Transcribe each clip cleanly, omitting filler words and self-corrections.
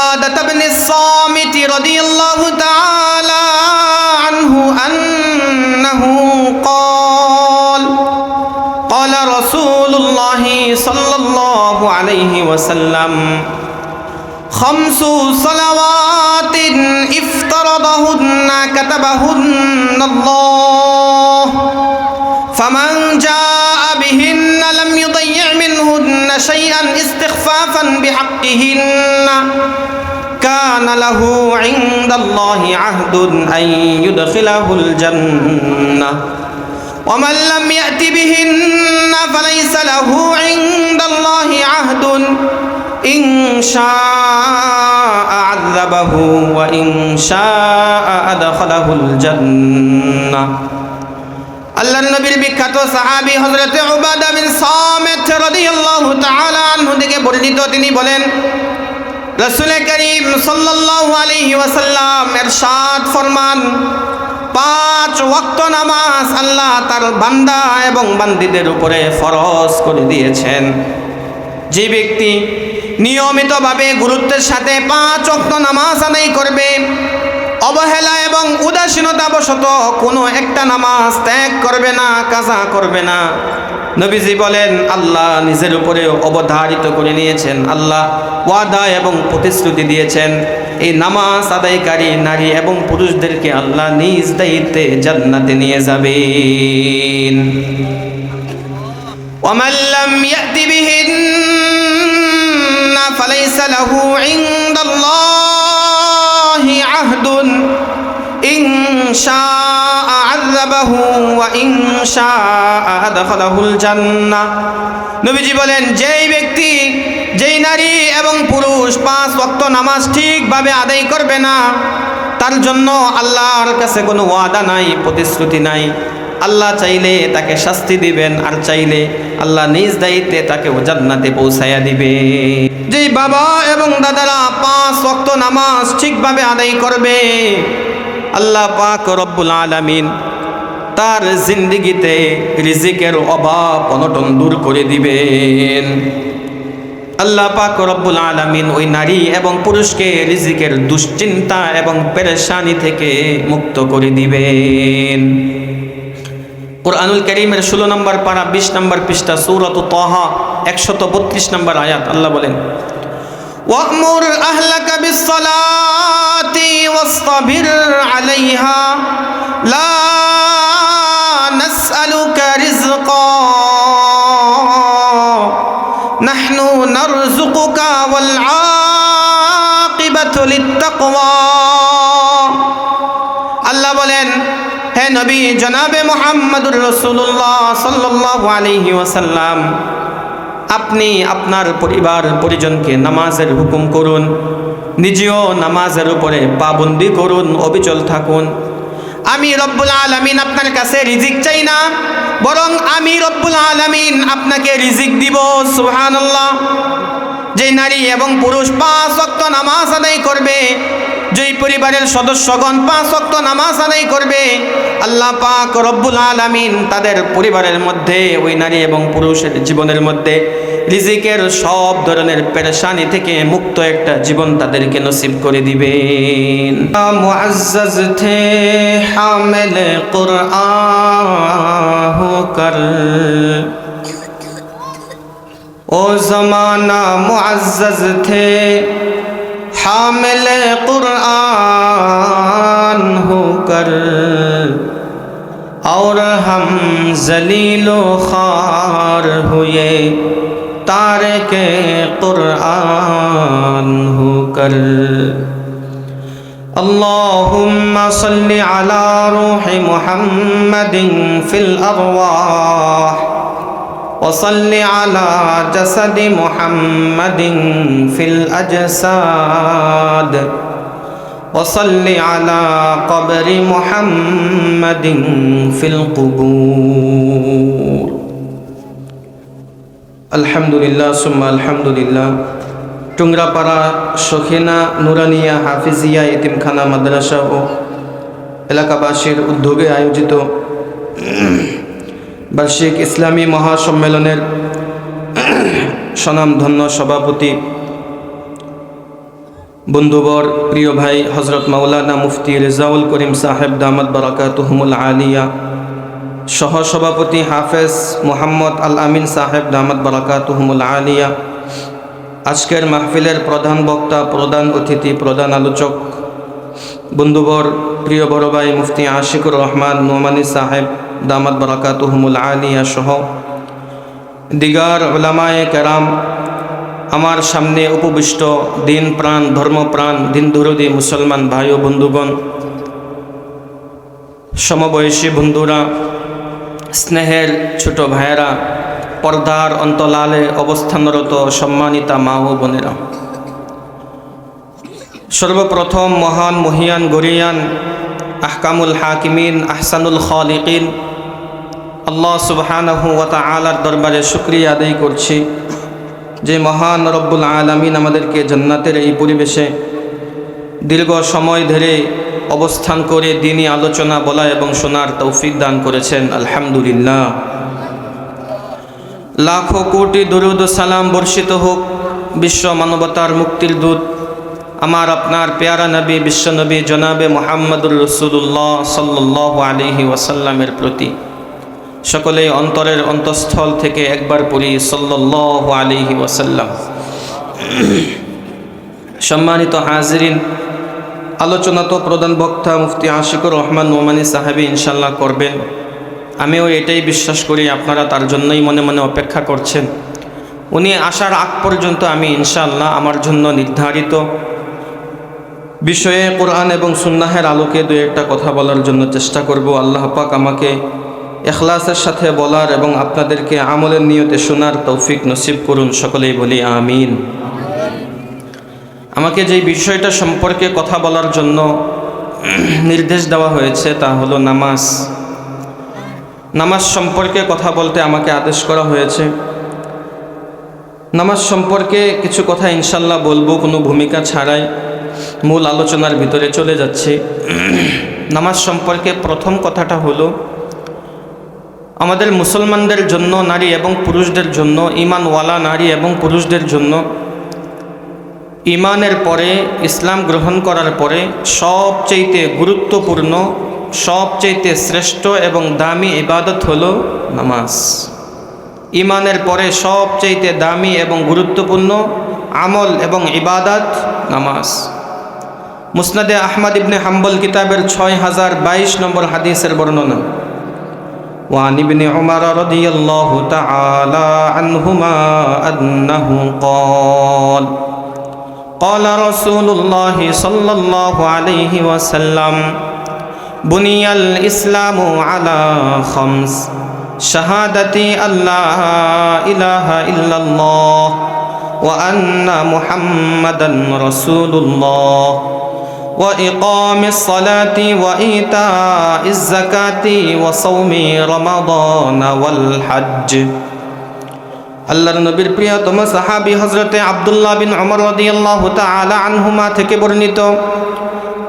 عبادة بن الصامت رضي الله تعالى عنه أنه قال قال رسول الله صلى الله عليه وسلم خمس صلوات افترضهن كتبهن الله فمن جاء بهن لم يضيع منهن شيئا استخفافا بحقهن كان له عند الله عهد أن يدخله الجنة ومن لم يأت بهن فليس له عند الله عهد إن شاء عذبه وإن شاء أدخله الجنة আল্লাহর নবীর বিখ্যাত সাহাবী হযরত উবাদা বিন সামিত রাদিয়াল্লাহু তাআলা আনহু থেকে বর্ণিত, তিনি বলেন রাসূল করিম সাল্লাল্লাহু আলাইহি ওয়াসাল্লাম ইরশাদ ফরমান, 5 ওয়াক্ত নামাজ আল্লাহ তার বান্দা এবং বান্দীদের উপরে ফরজ করে দিয়েছেন। যে ব্যক্তি নিয়মিতভাবে গুরুত্বের সাথে 5 ওয়াক্ত নামাজ আদায় করবে, অবহেলা এবং উদাসীনতাবশত কোনো একটা নামাজ ত্যাগ করবে না, কাজা করবে না, নবীজি বলেন আল্লাহ নিজের উপরে অবধারিত করে নিয়েছেন, আল্লাহ ওয়াদা এবং প্রতিশ্রুতি দিয়েছেন এই নামাজ আদায়কারী নারী এবং পুরুষদেরকে আল্লাহ নিজ দায়িত্বে জান্নাতে নিয়ে যাবেন। ومن لم يأت بهن فليس له عند الله عهد إن شاء عذبه وإن شاء أدخله الجنة। নবীজি বলেন যেই ব্যক্তি, যেই নারী এবং পুরুষ 5 ওয়াক্ত নামাজ ঠিকভাবে আদায় করবে না, তার জন্য আল্লাহর কাছে কোনো ওয়াদা নাই, প্রতিশ্রুতি নাই। আল্লাহ চাইলে তাকে শাস্তি দিবেন, আর চাইলে আল্লাহ নিজ দায়িত্বে তাকে জান্নাতে পৌঁছায়া দিবে। যেই বাবা এবং দাদারা 5 ওয়াক্ত নামাজ ঠিকভাবে আদায় করবে, আল্লাহ পাক রব্বুল আলামিন তার জিন্দেগিতে রিজিকের অভাব অনটন দূর করে দিবেন। আল্লাহ পাক রব্বুল আলামিন ওই নারী এবং পুরুষকে রিজিকের দুশ্চিন্তা এবং পেরেশানি থেকে মুক্ত করে দিবেন। কুরআনুল কারীমের 16 নম্বর পারা 20 নম্বর পৃষ্ঠা সূরাত তাহা 132 নম্বর আয়াত আল্লাহ বলেন, ওয়া'মুর আহলাকা বিস-সালাতি ওয়াসতাবির আলাইহা লা নাসআলুকা রিজকা নাহনু নারযুকুকা ওয়াল আকিবাতু লিত-তাকওয়া। আল্লাহ বলেন, হে নবী জনাবে মুহাম্মদুর রাসূলুল্লাহ সাল্লাল্লাহু আলাইহি ওয়াসাল্লাম, আপনি আপনার পরিবার পরিজনকে নামাজের হুকুম করুন, নিজেও নামাজের উপরে পাবন্দি করুন, অবিচল থাকুন। আমি রব্বুল আলামিন আপনার কাছে রিজিক চাই না, বরং আমি রব্বুল আলামিন আপনাকে রিজিক দিব। সুবহানাল্লাহ। যে নারী এবং পুরুষ 5 ওয়াক্ত নামাজ আদায় করবে, যেই পরিবারের সদস্যগণ 5 ওয়াক্ত নামাজ আদায় করবে, আল্লাহ পাক রব্বুল আলামিন তাদের পরিবারের মধ্যে, ওই নারী এবং পুরুষের জীবনের মধ্যে রিজিকের সব ধরনের পেরেশানি থেকে মুক্ত একটা জীবন তাদেরকে নসিব করে দিবেন। মুআজ্জাজ থে হামিল কুরআন হোকর, ओ ज़माना मुअज़्ज़ज़ थे हामिल कुरआन होकर, और हम ज़लीलो ख़ार हुए तारिके कुरआन होकर। अल्लाहुम्मा सल्लि अला रूहि मुहम्मदिन फिल अरवाह वसल्लि अला जसदि मुहम्मदिन फिल अजसाद वसल्लि अला क़ब्रि मुहम्मदिन फिल क़ुबूर। अल्हम्दुलिल्लाह सुम्मा अल्हम्दुलिल्लाह। টুংরাপাড়া শখিনা নুরানিয়া হাফিজিয়া এতিমখানা মাদ্রাসা ও এলাকাবাসীর উদ্যোগে আয়োজিত বার্ষিক ইসলামী মহাসম্মেলনের স্বনামধন্য সভাপতি বন্ধুবর, প্রিয় ভাই হজরত মাওলানা মুফতি রেজাউল করিম সাহেব দামাত বারাকাতুহুমুল আলিয়া, সহসভাপতি হাফেজ মোহাম্মদ আল আমিন সাহেব দামাত বারাকাতুহুমুল আলিয়া, আজকের মাহফিলের প্রধান বক্তা, প্রধান অতিথি, প্রধান আলোচক, বন্ধুবর, প্রিয় বড় ভাই মুফতি আশিকুর রহমান নোমানী সাহেব দামাত বারাকাতুহুমুল আলিয়া সহ দিগার উলামায়ে কেরাম, আমার সামনে উপবিষ্ট দিন প্রাণ, ধর্মপ্রাণ, দিন দরদি মুসলমান ভাই ও বন্ধুগণ, সমবয়সী বন্ধুরা, স্নেহের ছোট ভাইয়েরা, পর্দার অন্তলালে অবস্থানরত সম্মানিতা মা ও বোনেরা, সর্বপ্রথম মহান মহিয়ান গরিয়ান আহকামুল হাকিমিন আহসানুল খালিকিন আল্লাহ সুবহানাহু ওয়া তাআলার দরবারে শুকরিয়া আদায় করছি যে মহান রব্বুল আলামিন আমাদেরকে জান্নাতের এই পরিবেশে দীর্ঘ সময় ধরে অবস্থান করে দ্বীনি আলোচনা বলা এবং শোনার তৌফিক দান করেছেন। আলহামদুলিল্লাহ। লাখো কোটি দরুদ ও সালাম বর্ষিত হোক বিশ্ব মানবতার মুক্তির দূত আমার আপনার পেয়ারা নবী, বিশ্বনবী জনাবে মুহাম্মদুর রাসূলুল্লাহ সাল্লাল্লাহু আলাইহি ওয়াসাল্লামের প্রতি। সকলেই অন্তরের অন্তঃস্থল থেকে একবার পড়ি সাল্লাল্লাহু আলাইহি ওয়াসাল্লাম। সম্মানিত হাজিরিন, আলোচনা তো প্রধান বক্তা মুফতি আশিকুর রহমান নোমানী সাহেবী ইনশাল্লাহ করবেন। আমিও এটাই বিশ্বাস করি আপনারা তার জন্যই মনে মনে অপেক্ষা করছেন। উনি আসার আগ পর্যন্ত আমি ইনশাআল্লাহ আমার জন্য নির্ধারিত বিষয়ে কোরআন এবং সুন্নাহের আলোকে দু একটা কথা বলার জন্য চেষ্টা করব। আল্লাহ পাক আমাকে ইখলাসের সাথে বলার এবং আপনাদেরকে আমলের নিয়তে শোনার তৌফিক নসিব করুন। সকলেই বলি আমিন। আমাকে যেই বিষয়টা সম্পর্কে কথা বলার জন্য নির্দেশ দেওয়া হয়েছে তা হলো নামাজ। নামাজ সম্পর্কে কথা বলতে আমাকে আদেশ করা হয়েছে। নামাজ সম্পর্কে কিছু কথা ইনশাল্লাহ বলবো, কোনো ভূমিকা ছাড়াই মূল আলোচনার ভিতরে চলে যাচ্ছি। নামাজ সম্পর্কে প্রথম কথাটা হলো আমাদের মুসলমানদের জন্য, নারী এবং পুরুষদের জন্য, ঈমানওয়ালা নারী এবং পুরুষদের জন্য ঈমানের পরে, ইসলাম গ্রহণ করার পরে সবচেয়ে গুরুত্বপূর্ণ, সবচেয়ে শ্রেষ্ঠ এবং দামি ইবাদত হলো নামাজ। ঈমানের পরে সবচেয়ে দামি এবং গুরুত্বপূর্ণ আমল এবং ইবাদত নামাজ। মুসনাদে আহমদ ইবনে হাম্বল কিতাবের 6022 নম্বর হাদিসের বর্ণনা। وعن ابن عمر رضي الله تعالى عنهما أنه قال قال رسول الله صلى الله عليه وسلم بني الإسلام على خمس شهادة أن لا إله إلا الله وأن محمدا رسول الله وإقام الصلاة وإيتاء الزكاة وصوم رمضان والحج। আল্লাহর নবীর প্রিয়তম সাহাবী হযরতে আব্দুল্লাহ বিন ওমর রাদিয়াল্লাহু তাআলা আনহুমা থেকে বর্ণিত,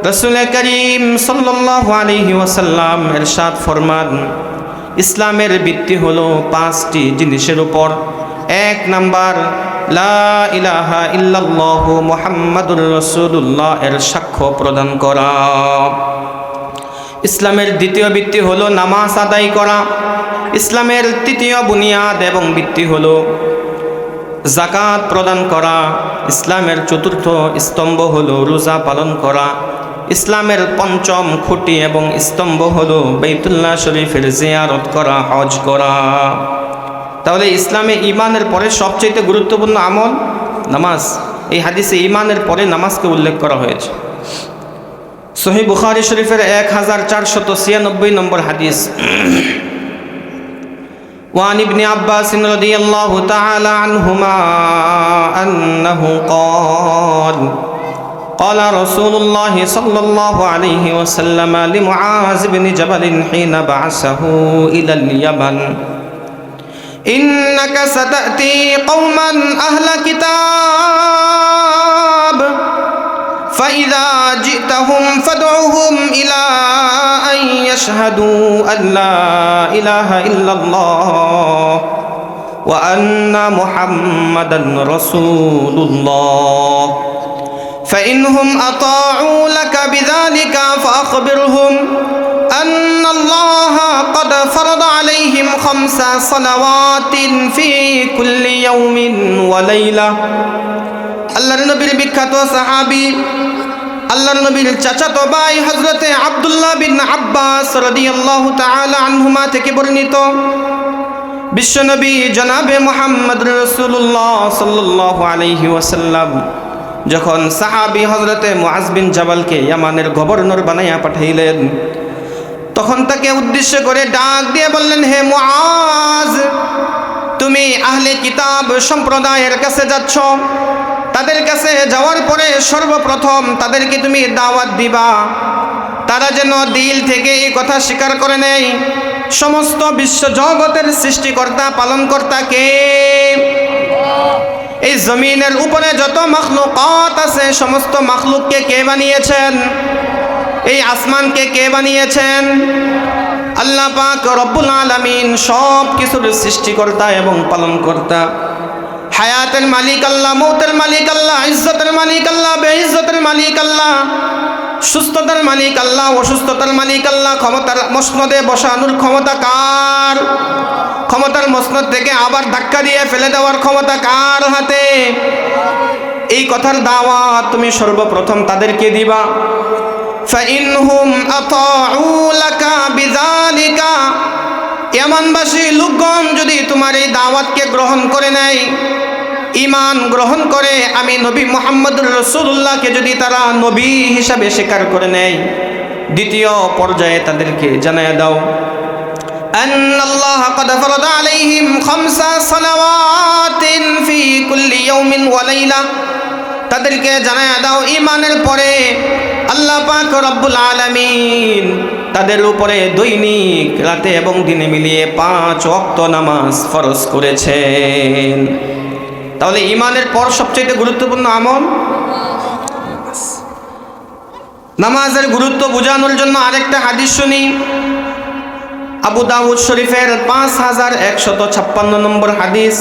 রাসূল করিম সাল্লাল্লাহু আলাইহি ওয়াসাল্লাম ইরশাদ ফরমান, ইসলামের ভিত্তি হলো 5টি জিনিসের উপর। 1 নাম্বার লা ইলাহা ইল্লাল্লাহ মুহাম্মাদুর রাসূলুল্লাহ এর সাক্ষ্য প্রদান করা। ইসলামের দ্বিতীয় ভিত্তি হলো নামাজ আদায় করা। ইসলামের তৃতীয় বুনিয়াদ এবং ভিত্তি হলো যাকাত প্রদান করা। ইসলামের চতুর্থ স্তম্ভ হলো রোজা পালন করা। ইসলামের পঞ্চম খুঁটি এবং স্তম্ভ হলো বাইতুল্লাহ শরীফের জিয়ারত করা, হজ করা। তাহলে ইসলামে ঈমানের পরে সবচেয়ে গুরুত্বপূর্ণ আমল নামাজ। এই হাদিসে ঈমানের পরে নামাজকে উল্লেখ করা হয়েছে। সহিহ বুখারী শরীফের 1496 নম্বর হাদিস। وعن ابن عباس رضي الله تعالى عنهما أنه قال قال رسول الله صلى الله عليه وسلم لمعاذ بن جبل حين بعثه إلى اليمن إنك ستأتي قوما أهل كتاب فإذا جئتهم فادعوهم إلى أن يشهدوا أن لا إله إلا الله وأن محمدا رسول الله فإنهم أطاعوا لك بذلك فأخبرهم أن الله قد فرض عليهم 5 صلوات في كل يوم وليلة আল্লাহর নবীর বিখ্যাত সাহাবী আল্লাহর নবীর চাচাতো ভাই হযরতে আব্দুল্লাহ বিন আব্বাস রাদিয়াল্লাহু তাআলা আনহুমা থেকে বর্ণিত বিশ্বনবী জনাবে মুহাম্মদ রাসূলুল্লাহ সাল্লাল্লাহু আলাইহি ওয়াসাল্লাম যখন সাহাবী হযরতে মুআজ বিন জাবালকে ইয়ামানের গভর্নর বানাইয়া পাঠাইলেন, তখন তাকে উদ্দেশ্য করে ডাক দিয়ে বললেন, হে মুআজ, তুমি আহলে কিতাব সম্প্রদায়ের কাছে যাচ্ছ, তাদের কাছে যাওয়ার পরে সর্বপ্রথম তাদেরকে তুমি দাওয়াত দিবা, তারা যেন দিল থেকে এই কথা স্বীকার করে নেয় সমস্ত বিশ্ব জগতের সৃষ্টিকর্তা পালনকর্তা কে? এই জমিনের উপরে যত মাখলুকাত আছে সমস্ত মাখলুককে কে বানিয়েছেন? এই আসমানকে কে বানিয়েছেন? আল্লাহ পাক রব্বুল আলামিন, সব কিছুর সৃষ্টিকর্তা এবং পালনকর্তা। হায়াতের মালিক আল্লাহ, মৌতের মালিক আল্লাহ, ইজ্জতের মালিক আল্লাহ, বেইজ্জতের মালিক আল্লাহ, সুস্থতার মালিক আল্লাহ, অসুস্থতার মালিক আল্লাহ। ক্ষমতার মসনদে বসানোর ক্ষমতা কার? ক্ষমতার মসনদ থেকে আবার ধাক্কা দিয়ে ফেলে দেওয়ার ক্ষমতা কার হাতে? এই কথার দাওয়াত তুমি সর্বপ্রথম তাদেরকে দিবা। ফাইনহুম আতাউ লাকা বিযালিকা, ইয়ামানবাসী লোকগণ যদি তোমার এই দাওয়াতকে গ্রহণ করে নেয়, ঈমান গ্রহণ করে আমি নবী মুহাম্মদুর রাসূলুল্লাহকে যদি তারা নবী হিসাবে স্বীকার করে নেয়, দ্বিতীয় পর্যায়ে তাদেরকে জানায়া দাও আন্নাল্লাহ ক্বাদ ফারাদা আলাইহিম 5 সালাওয়াতিন ফি কুল্লি ইয়াউমিন ওয়া লাইলা। তাদেরকে জানায়া দাও ঈমানের পরে আল্লাহ পাক রব্বুল আলামিন তাদের উপরে দৈনিক রাতে এবং দিনে মিলিয়ে 5 ওয়াক্ত নামাজ ফরজ করেছেন। তাহলে ঈমানের পর সবচেয়ে গুরুত্বপূর্ণ আমল নামাজের গুরুত্ব বোঝানোর জন্য আরেকটা হাদিস শুনি। আবু দাউদ শরীফের 5156 নম্বর হাদিস।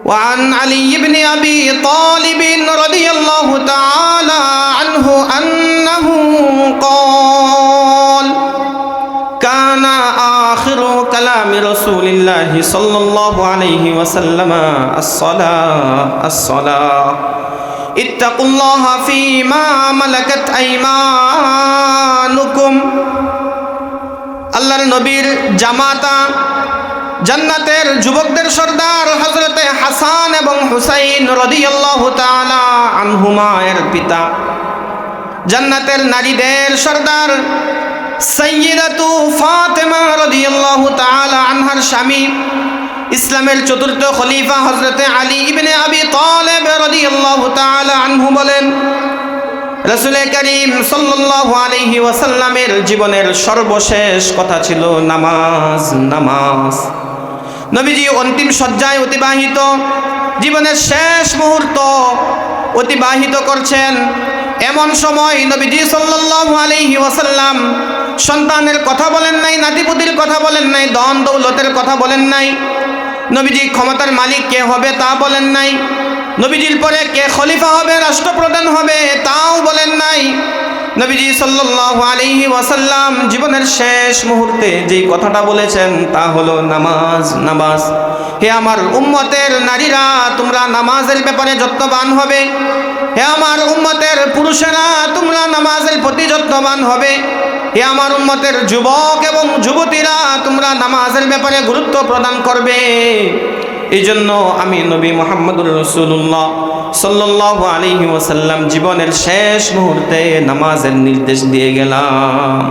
وعن علي بن أبي طالب رضي الله تعالى عنه أنه قال كان آخر كلام رسول الله صلى الله عليه وسلم الصلاة اتقوا الله فيما ملكت أيمانكم। আল্লাহর নবীর জামাতা, জান্নাতের যুবকদের সর্দার হযরতে হাসান এবং হুসাইন রাদিয়াল্লাহু তাআলা আনহুমা এর পিতা, জান্নাতের নারীদের সর্দার সাইয়্যিদাতু ফাতেমা রাদিয়াল্লাহু তাআলা আনহার স্বামী, ইসলামের চতুর্থ খলিফা হযরতে আলী ইবনে আবি তালেব রাদিয়াল্লাহু তাআলা আনহু বলেন, রাসূল করিম সাল্লাল্লাহু আলাইহি ওয়াসাল্লামের জীবনের সর্বশেষ কথা ছিল নামাজ, নামাজ। নবীজি অন্তিম শয্যায় অতিবাহিত, জীবনের শেষ মুহূর্ত অতিবাহিত করছেন। এমন সময় নবীজি সাল্লাল্লাহু আলাইহি ওয়াসাল্লাম সন্তানের কথা বলেন নাই, নাতিপুতির কথা বলেন নাই, ধন দৌলতের কথা বলেন নাই, নবীজি ক্ষমতার মালিক কে হবে তা বলেন নাই, নবীজির পরে কে খলিফা হবে, রাষ্ট্রপ্রধান হবে তাও বলেন নাই। নবীজি সাল্লাল্লাহু আলাইহি ওয়াসাল্লাম জীবনের শেষ মুহূর্তে যেই কথাটা বলেছেন তা হলো নামাজ, নামাজ। হে আমার উম্মতের নারীরা, তোমরা নামাজের ব্যাপারে যত্নবান হবে। হে আমার উম্মতের পুরুষেরা, তোমরা নামাজের প্রতি যত্নবান হবে। হে আমার উম্মতের যুবক এবং যুবতীরা, তোমরা নামাজের ব্যাপারে গুরুত্ব প্রদান করবে। এই জন্য আমি নবী মুহাম্মদুর রাসূলুল্লাহ সাল্লাল্লাহু আলাইহি ওয়াসাল্লাম জীবনের শেষ মুহূর্তে নামাজের নির্দেশ দিয়ে গেলাম।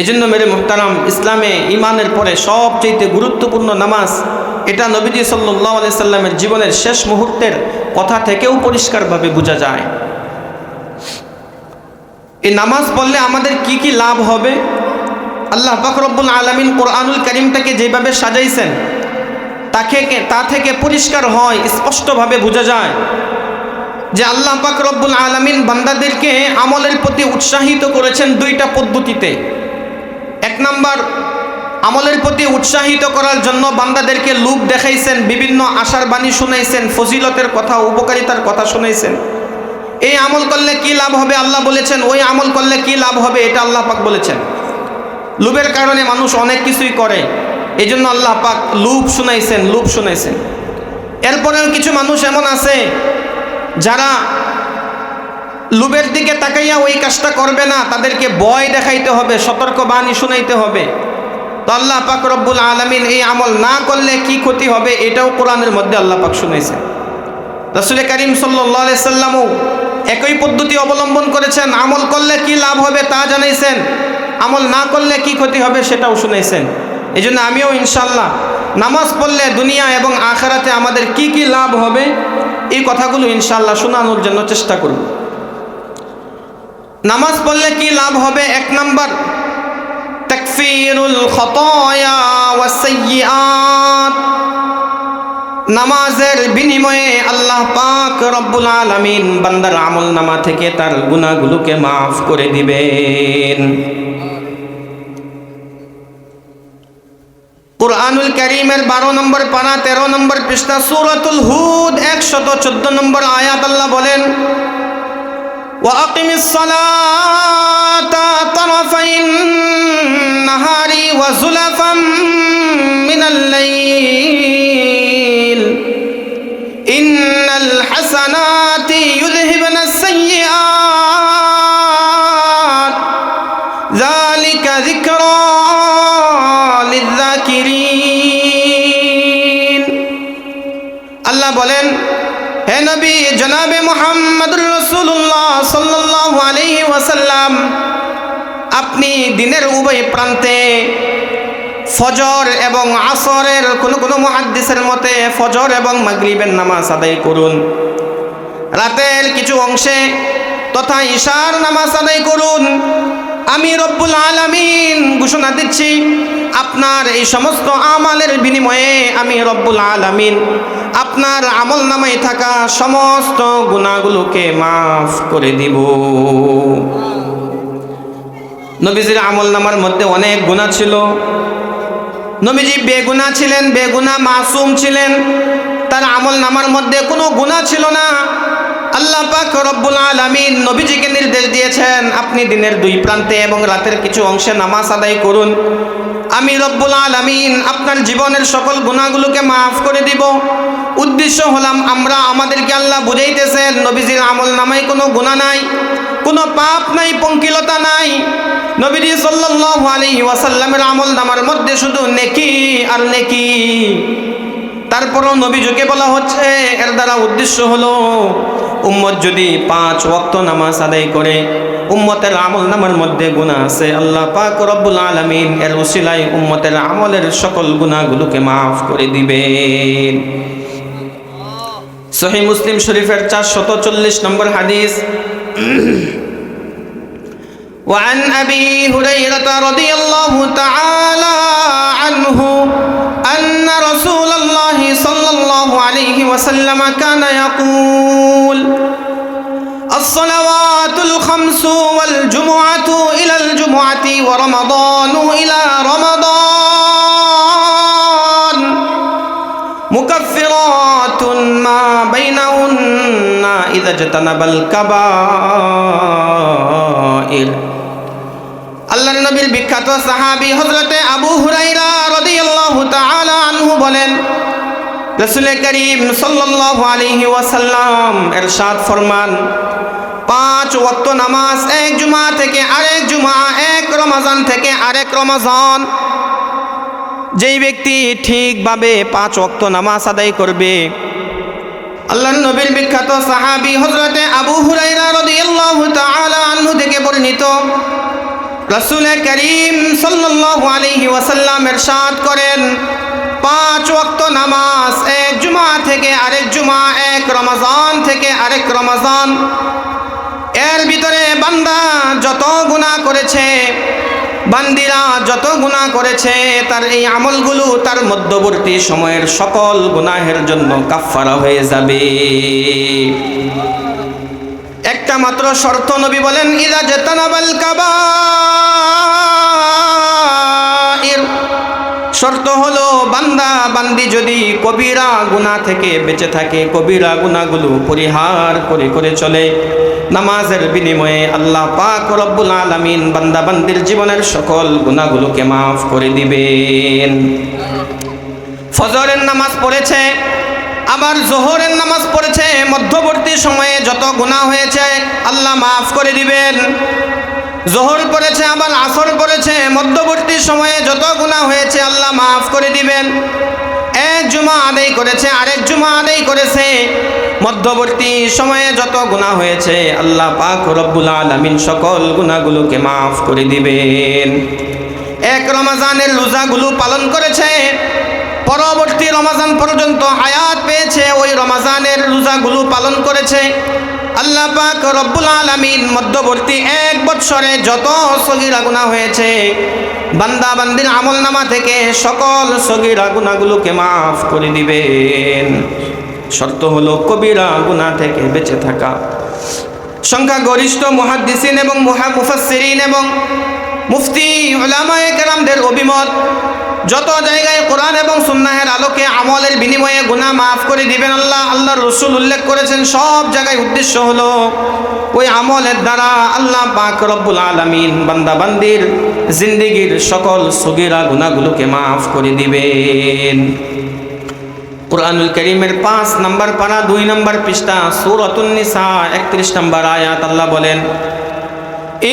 এই জন্য মেরে মুহতারাম, ইসলামে ঈমানের পরে সবচেয়ে গুরুত্বপূর্ণ নামাজ। এটা নবীজি সাল্লাল্লাহু আলাইহি সাল্লামের জীবনের শেষ মুহূর্তের কথা থেকেও পরিষ্কারভাবে বোঝা যায়। এই নামাজ পড়লে আমাদের কি কি লাভ হবে? আল্লাহ পাক রব্বুল আলামিন কোরআনুল কারীমটাকে যেভাবে সাজাইছেন তা থেকে পরিষ্কার হয়, স্পষ্টভাবে বোঝা যায় যে আল্লাহ পাক রব্বুল আলামিন বান্দাদেরকে আমলের প্রতি উৎসাহিত করেছেন দুইটা পদ্ধতিতে। এক নাম্বার, আমলের প্রতি উৎসাহিত করার জন্য বান্দাদেরকে লোভ দেখাইছেন, বিভিন্ন আশার বাণী শুনাইছেন, ফজিলতের কথা, উপকারিতার কথা শুনাইছেন। এই আমল করলে কি লাভ হবে আল্লাহ বলেছেন, ওই আমল করলে কি লাভ হবে এটা আল্লাহ পাক বলেছেন। লোভের কারণে মানুষ অনেক কিছুই করে, এই জন্য আল্লাহ পাক লোভ শুনাইছেন। এরপরেও কিছু মানুষ এমন আছে যারা লোভের দিকে তাকাইয়া ওই কাজটা করবে না, তাদেরকে ভয় দেখাইতে হবে, সতর্ক বাণী শুনাইতে হবে। তো আল্লাহ পাক রব্বুল আলামিন এই আমল না করলে কি ক্ষতি হবে এটাও কোরআনের মধ্যে আল্লাহ পাক শুনাইছেন। রাসূল করিম সাল্লাল্লাহু আলাইহি সাল্লামও একই পদ্ধতি অবলম্বন করেছেন, আমল করলে কি লাভ হবে তা জানাইছেন, আমল না করলে কি ক্ষতি হবে সেটাও শুনাইছেন। এই জন্য আমিও ইনশাআল্লাহ নামাজ পড়লে দুনিয়া এবং আখিরাতে আমাদের কি কি লাভ হবে এই কথাগুলো ইনশাআল্লাহ শোনানোর জন্য চেষ্টা করব। নামাজ পড়লে কি লাভ হবে? 1 নাম্বার, তাকফিরুল খতায়া ওয়াস সাইয়্যাত। নামাজের বিনিময়ে আল্লাহ পাক রব্বুল আলামিন বান্দার আমলনামা থেকে তার গুনাহগুলোকে মাফ করে দিবেন। কুরআনুল কারীমের 12 নম্বর পারা 13 নম্বর পৃষ্ঠা সূরাতুল হুদ 114 নম্বর আয়াত আল্লাহ বলেন, ওয়া আকিমিস সালাতা তারাফাইন নাহারি ওয়া যুলাফাম মিনাল লাইল ইন্নাল হাসানাতি ইউযহিবুনাস সাইয়্যাত যালিকা যিকরা লিযযাকিরিন। আল্লাহ বলেন, হে নবী জনাবে মুহাম্মদুর রাসূলুল্লাহ সাল্লাল্লাহু আলাইহি ওয়াসাল্লাম, আপনি দিনের উভয় প্রান্তে ফজর এবং আসরের কোন মুহাদ্দিসের মতে ফজর এবং মাগরিবের নামাজ আদায় করুন। রাতের কিছু অংশে তথা ইশার নামাজ আদায় করুন। আমি রব্বুল আলামিন ঘোষণা দিচ্ছি, আপনার এই সমস্ত আমালের বিনিময়ে আমি রব্বুল আলামিন আপনার আমলনামায় থাকা সমস্ত গুনাহগুলোকে মাফ করে দিব। নবীজির আমলনামার মধ্যে অনেক গুনাহ ছিল। নবীজি বেগুনাহ ছিলেন, বেগুনাহ মাসুম ছিলেন, তার আমলনামার মধ্যে কোনো গুনাহ ছিল না। আল্লাহ পাক রব্বুল আলামিন নবীজিকে নির্দেশ দিয়েছেন, আপনি দিনের 2 প্রান্তে এবং রাতের কিছু অংশে নামাজ আদায় করুন। আমি রব্বুল আলামিন আপনার জীবনের সকল গুনাহগুলোকে মাফ করে দিব। উদ্দেশ্য হলাম আমরা আমাদেরকে আল্লাহ বুঝাইতেছেন নবীজির আমলনামায় কোনো গুনাহ নাই, কোনো পাপ নাই, পঙ্কিলতা নাই। নবীজি সাল্লাল্লাহু আলাইহি ওয়াসাল্লামের আমলনামার মধ্যে শুধু নেকি আর নেকি। তারপরও নবীজিকে বলা হচ্ছে, এর দ্বারা উদ্দেশ্য হলো উম্মত যদি 5 ওয়াক্ত নামাজ আদায় করে, উম্মতের আমলনামার মধ্যে গুনাহ আছে, আল্লাহ পাক রব্বুল আলামিন এর উসিলায় উম্মতের আমলের সকল গুনাহগুলোকে মাফ করে দিবেন। সহিহ মুসলিম শরীফের 440 নম্বর হাদিস, وعن أبي هريرة رضي الله تعالى عنه أن رسول الله صلى الله عليه وسلم كان يقول الصلوات الخمس والجمعة إلى الجمعة ورمضان إلى رمضان مكفرات ما بينهن إذا اجتنب الكبائر। আল্লাহর নবীর বিখ্যাত সাহাবী হযরতে আবু হুরায়রা রাদিয়াল্লাহু তাআলা আনহু বলেন, রাসূল করিম সাল্লাল্লাহু আলাইহি ওয়াসাল্লাম ইরশাদ ফরমান, 5 ওয়াক্ত নামাজ এক জুমা থেকে আরেক জুমা, এক রমজান থেকে আরেক রমজান, যেই ব্যক্তি ঠিকভাবে 5 ওয়াক্ত নামাজ আদায় করবে। আল্লাহর নবীর বিখ্যাত সাহাবী হযরতে আবু হুরায়রা রাদিয়াল্লাহু তাআলা আনহু থেকে বর্ণিত, রাসূল করিম সাল্লাল্লাহু আলাইহি ওয়াসাল্লাম ইরশাদ করেন, 5 ওয়াক্ত নামাজ এক জুমা থেকে আরেক জুমা, এক রমজান থেকে আরেক রমজান, এর ভিতরে বান্দা যত গুনাহ করেছে, বান্দিরা যত গুনাহ করেছে, তার এই আমলগুলো তার মধ্যবর্তী সময়ের সকল গুনাহের জন্য কাফফারা হয়ে যাবে। একটা মাত্র শর্ত নবী বলেন, ইযা জাতানাবাল কাবাইর, শর্ত হলো বান্দা বান্দি যদি কবিরা গুনাহ থেকে বেঁচে থাকে, কবিরা গুনাহগুলো পরিহার করে করে চলে, নামাজের বিনিময়ে আল্লাহ পাক রব্বুল আলামিন বান্দা বান্দির জীবনের সকল গুনাহগুলোকে মাফ করে দিবেন। ফজরের নামাজ পড়েছে, আবার জোহরের নামাজ পড়েছে, মধ্যবর্তী সময়ে যত গুনাহ হয়েছে আল্লাহ মাফ করে দিবেন। জোহর পড়েছে, আবার আসর পড়েছে, মধ্যবর্তী সময়ে যত গুনাহ হয়েছে আল্লাহ মাফ করে দিবেন। এক জুমা আদায় করেছে, আরেক জুমা আদায় করেছে, মধ্যবর্তী সময়ে যত গুনাহ হয়েছে আল্লাহ পাক রব্বুল আলামিন সকল গুনাহগুলোকে মাফ করে দিবেন। এক রমজানের রোজাগুলো পালন করেছে, পরবর্তী রমজান পর্যন্ত হায়াত পেয়েছে, ওই রমজানের রোজাগুলো পালন করেছে। আল্লাহ পাক রব্বুল আলামিন মধ্যবর্তী এক বৎসরে যত সগীরা গুনাহ হয়েছে বান্দা বান্দির আমলনামা থেকে সকল সগীরা গুনাহগুলোকে মাফ করে দিবেন। শর্ত হলো কবিরা গুনাহ থেকে বেঁচে থাকা। সংখ্যাগরিষ্ঠ মুহাদ্দিসিন এবং মুফাসসিরিন এবং মুফতি উলামায়ে কেরামদের অভিমত, যত জায়গায় কোরআন এবং সুন্নাহের আলোকে আমলের বিনিময়ে গুনাহ মাফ করে দিবেন আল্লাহ, আল্লাহর রাসূল উল্লেখ করেছেন, সব জায়গায় উদ্দেশ্য হলো ওই আমলের দ্বারা আল্লাহ পাক রব্বুল আলামিন বান্দা বান্দির জিন্দেগীর সকল সগীরা গুনাহগুলোকে মাফ করে দিবেন। কুরআনুল কারীমের 5 নম্বর পারা 2 নম্বর পৃষ্ঠা সূরাতুন নিসা 31 নম্বর আয়াত আল্লাহ বলেন,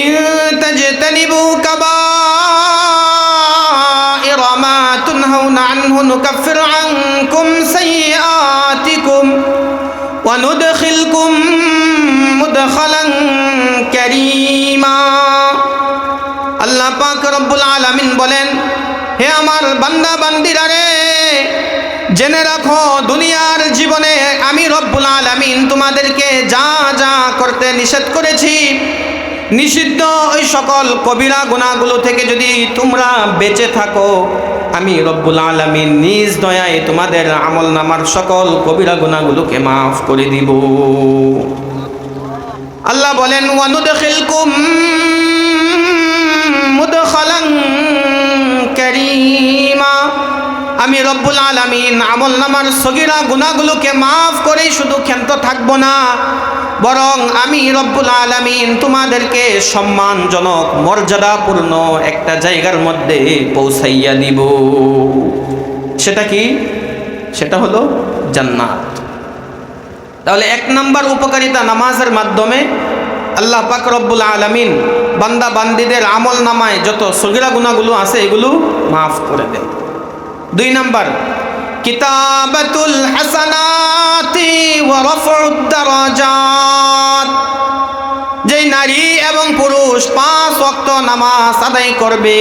ইন তাজতানিবু কাবাইর মা তুনহাউনা আনহু নুকাফির আনকুম সাইয়্যাতিকুম ওয়া নুদখিলকুম মুদখালান কারীমা। আল্লাহ পাক রব্বুল আলামিন বলেন, হে আমার বান্দা বান্দিরা রে, জেনে রাখো দুনিয়ার জীবনে আমি রব্বুল আলামিন তোমাদেরকে যা যা করতে নিষেধ করেছি, নিষিদ্ধ ওই সকল কবিরা গুনাহগুলো থেকে যদি তোমরা বেঁচে থাকো, আমি রব্বুল আলামিন নিজ দয়ায় তোমাদের আমলনামার সকল কবিরা গুনাহগুলোকে মাফ করে দিব। আল্লাহ বলেন, ওয়া নুদখিলকুম মুদখালান কারীমা, আমি রব্বুল আলামিন আমলনামার সগীরা গুনাহগুলোকে মাফ করেই শুধু ক্ষান্ত থাকবো না, বরং আমি রব্বুল আলামিন তোমাদেরকে সম্মানজনক মর্যাদাপূর্ণ একটা জায়গার মধ্যে পৌঁছাইয়া দিব। সেটা কি? সেটা হলো জান্নাত। তাহলে 1 নম্বর উপকারিতা, নামাজের মাধ্যমে আল্লাহ পাক রব্বুল আলামিন বান্দা বান্দিদের আমল নামায় যত সগীরা গুনাহগুলো আছে এগুলো মাফ করে দেয়। 2 নম্বর, কিতাবাতুল হাসানাতি ওয়া রাফউদ দারাজাত। যে নারী এবং পুরুষ 5 ওয়াক্ত নামাজ আদায় করবে,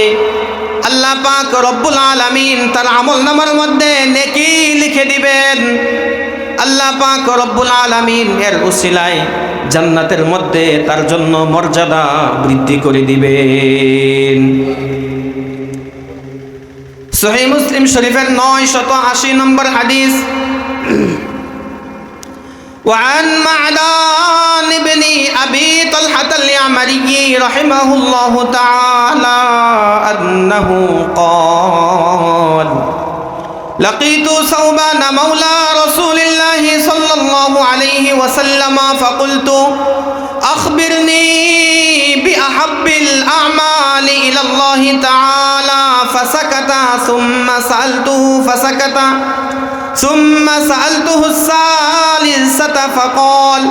আল্লাহ পাক রব্বুল আলামিন তার আমলনামার মধ্যে নেকি লিখে দিবেন। আল্লাহ পাক রব্বুল আলামিন এর উসিলায় জান্নাতের মধ্যে তার জন্য মর্যাদা বৃদ্ধি করে দিবেন। সহিহ মুসলিম শরীফের 980 নম্বর হাদিস, وعن معدان بن أبي طلحة اليعمري رحمه الله تعالى أنه قال لقيت ثوبان مولى رسول الله صلى الله عليه وسلم فقلت أخبرني بأحب الأعمال إلى الله تعالى فسكت ثم سألته الثالثة فقال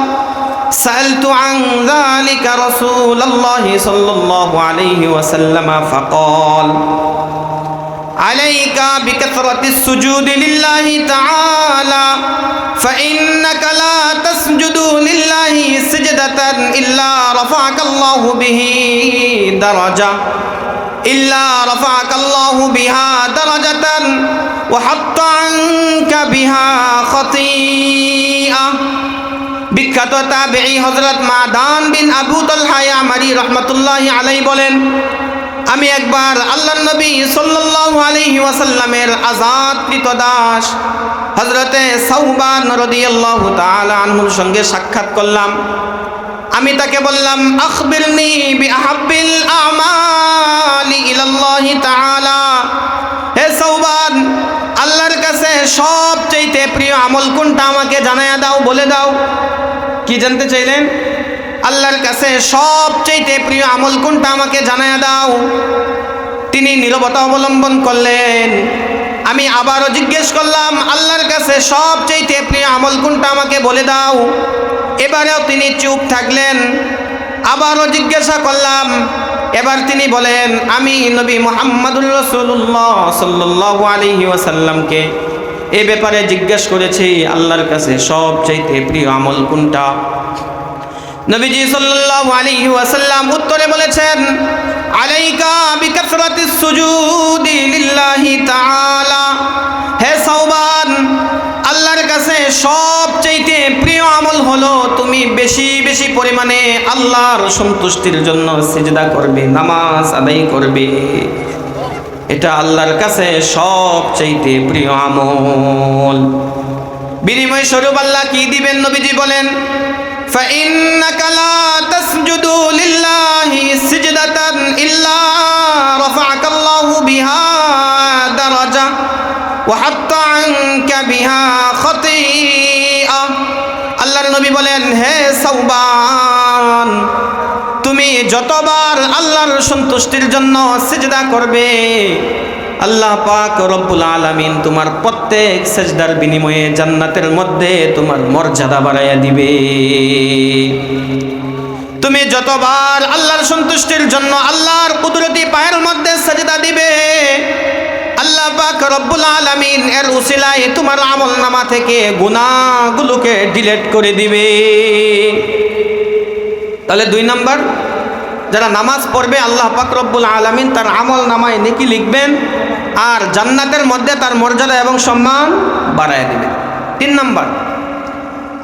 سألت عن ذلك رسول الله صلى الله عليه وسلم فقال عليك بكثرة السجود لله تعالى فإنك لا تسجد لله سجدة إلا رفعك الله بها درجة وحط عنك بها خطيئة। বিখ্যাত তাবেঈ হযরত মাদান বিন আবু তালহা ইয়ামারি রাহমাতুল্লাহি আলাইহি বলেন, আমি একবার আল্লাহর নবী সাল্লাল্লাহু আলাইহি ওয়াসাল্লামের আযাদকৃত দাস হযরতে সাওবান রাদিয়াল্লাহু তাআলা আনহুর সঙ্গে সাক্ষাৎ করলাম। আমি তাকে বললাম, আখবিরনি বিআহাব্বিল আমালি ইলাল্লাহি তাআলা, হে সাওবান, আল্লাহর কাছে সবচেয়ে প্রিয় আমল কোনটা আমাকে জানায়া দাও, বলে দাও। কি জানতে চাইলেন? আল্লাহর কাছে সবচেয়ে প্রিয় আমল কোনটা আমাকে জানায়া দাও। তিনি নীরবতা অবলম্বন করলেন। আমি আবারও জিজ্ঞেস করলাম, আল্লাহর কাছে সবচেয়ে প্রিয় আমল কোনটা আমাকে বলে দাও। এবারেও তিনি চুপ থাকলেন। আবারও জিজ্ঞাসা করলাম। এবার তিনি বলেন, আমি নবী মুহাম্মদুর রাসূলুল্লাহ সাল্লাল্লাহু আলাইহি ওয়াসাল্লামকে এই ব্যাপারে জিজ্ঞেস করেছি, আল্লাহর কাছে সবচেয়ে প্রিয় আমল কোনটা। নবীজি সাল্লাল্লাহু আলাইহি ওয়াসাল্লাম উত্তরে বলেছেন, আলাইকা বিকাসরাতিস সুজুদি লিল্লাহি তাআলা। হে সাওবান, আল্লাহর কাছে সবচেয়ে প্রিয় আমল হলো তুমি বেশি বেশি পরিমাণে আল্লাহর সন্তুষ্টির জন্য সিজদা করবে, নামাজ আদায় করবে। এটা আল্লাহর কাছে সবচেয়ে প্রিয় আমল। বিনিময় স্বরূপ আল্লাহ কি দিবেন? নবীজি বলেন, فإنك لا تسجد لله سجدة إلا رفعك الله بها درجة وحط عنك بها خطيئة। আল্লাহর নবী বলেন, হে সাওবান, তুমি যতবার আল্লাহর সন্তুষ্টির জন্য সিজদা করবে, আল্লাহ পাক রব্বুল আলামিন তোমার প্রত্যেক সিজদার বিনিময়ে জান্নাতের মধ্যে তোমার মর্যাদা বাড়াইয়া দিবে। তুমি যতবার আল্লাহর সন্তুষ্টির জন্য আল্লাহর কুদরতি পায়ের মধ্যে সিজদা দিবে, আল্লাহ পাক রব্বুল আলামিন এর উসিলায় তোমার আমলনামা থেকে গুনাহগুলোকে ডিলিট করে দিবে। তাহলে 2 নাম্বার, যারা নামাজ পড়বে আল্লাহ পাক রব্বুল আলামিন তার আমলনামায় নেকি লিখবেন আর জান্নাতের মধ্যে তার মর্যাদা এবং সম্মান বাড়ায় দিবেন। 3 নাম্বার,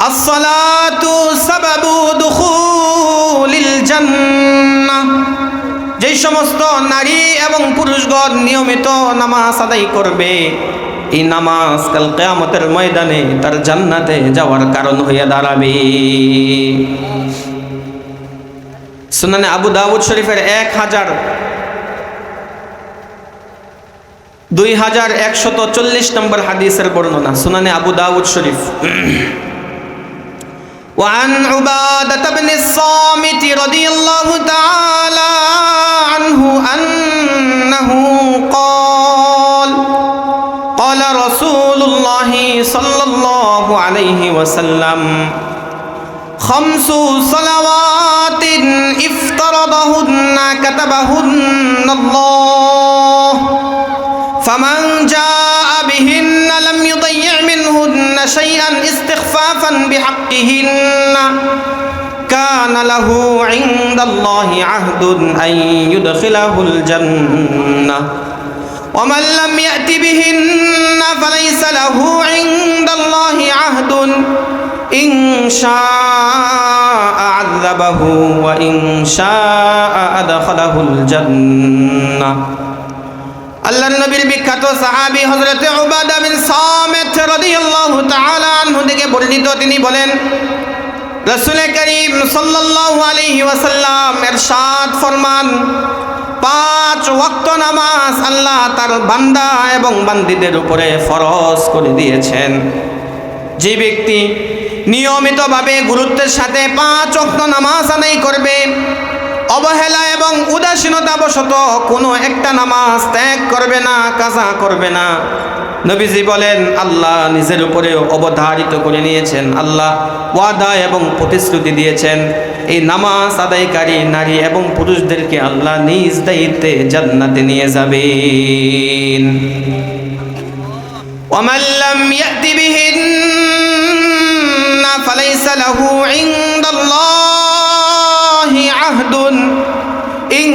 আসসালাতু সাবাবু দুখুলিল জান্নাহ। যেই সমস্ত নারী এবং পুরুষগণ নিয়মিত নামাজ আদায় করবে, এই নামাজ কাল কিয়ামতের ময়দানে তার জান্নাতে যাওয়ার কারণ হয়ে দাঁড়াবে। সুনানে আবু দাউদ শরীফের 2140 নম্বর হাদিসের বর্ণনা। সুনানে আবু দাউদ শরীফ। وعن عبادة بن الصامت رضي الله تعالى عنه أنه قال قال رسول الله صلى الله عليه وسلم خمس صلوات افترضهن كتبهن الله فمن جاء بهن لم يضيع منهن شيئا استخفافا بحقهن كان له عند الله عهد أن يدخله الجنة ومن لم يأت بهن فليس له عند الله عهد إن شاء عذبه وإن شاء أدخله الجنة। আল্লাহর নবীর বিখ্যাত সাহাবী হযরত উবাদা বিন সামিত রাদিয়াল্লাহু তাআলা আনহু থেকে বর্ণিত, তিনি বলেন, রাসূল করিম সাল্লাল্লাহু আলাইহি ওয়াসাল্লাম ইরশাদ ফরমান, 5 ওয়াক্ত নামাজ আল্লাহ তার বান্দা এবং বান্দীদের উপরে ফরজ করে দিয়েছেন। যে ব্যক্তি নিয়মিতভাবে গুরুত্বের সাথে 5 ওয়াক্ত নামাজ আদায় করবে, অবহেলা এবং উদাসীনতা বশত কোনো একটা নামাজ ত্যাগ করবে না, কাজা করবে না, নবীজি বলেন আল্লাহ নিজের উপরে অবধারিত করে নিয়েছেন, আল্লাহ ওয়াদা এবং প্রতিশ্রুতি দিয়েছেন, এই নামাজ আদায়কারী নারী এবং পুরুষদেরকে আল্লাহ নিজ দায়িত্বে জান্নাতে নিয়ে যাবেন। ওয়ামান লাম ইয়াতি বিহিন্না ফালাইসা লাহু ইনদাল্লাহি আহদুন ইন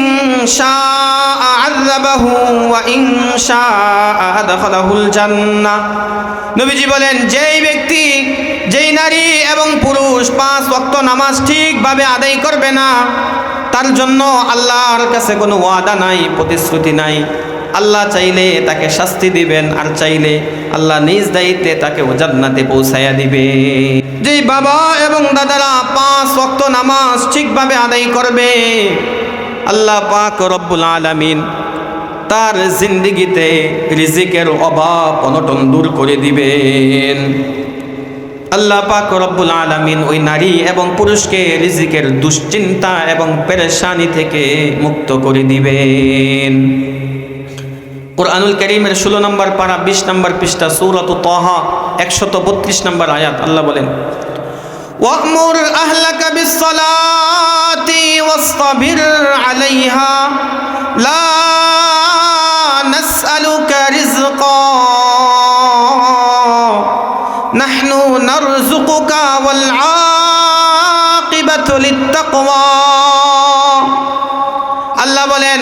শাআ আযাবাহু ওয়া ইন শাআ আদখালাহুল জান্নাহ। নবীজি বলেন, যেই ব্যক্তি, যেই নারী এবং পুরুষ 5 ওয়াক্ত নামাজ ঠিকভাবে আদায় করবে না, তার জন্য আল্লাহর কাছে কোনো ওয়াদা নাই, প্রতিশ্রুতি নাই। আল্লাহ চাইলে তাকে শাস্তি দিবেন, আর চাইলে আল্লাহ নিজ দায়িত্বে তাকে জান্নাতে পৌঁছায়া দিবে। যেই বাবা এবং দাদারা 5 ওয়াক্ত নামাজ ঠিকভাবে আদায় করবে, আল্লাহ পাক রব্বুল আলামিন তার জিন্দেগিতে রিজিকের অভাব অনটন দূর করে দিবেন। আল্লাহ পাক রব্বুল আলামিন ওই নারী এবং পুরুষকে রিজিকের দুশ্চিন্তা এবং পেরেশানি থেকে মুক্ত করে দিবেন। কুরআনুল কারীমের 16 নম্বর পারা 20 নম্বর পৃষ্ঠা সূরাত তাহা 132 নম্বর আয়াত আল্লাহ বলেন, ওয়া'মুর আহলাকা বিস-সালাতি ওয়াসতাবির আলাইহা লা নাসআলুকা রিজকা নাহনু নারযুকুকা ওয়াল আকিবাতু লিত-তাকওয়া। আল্লাহ বলেন,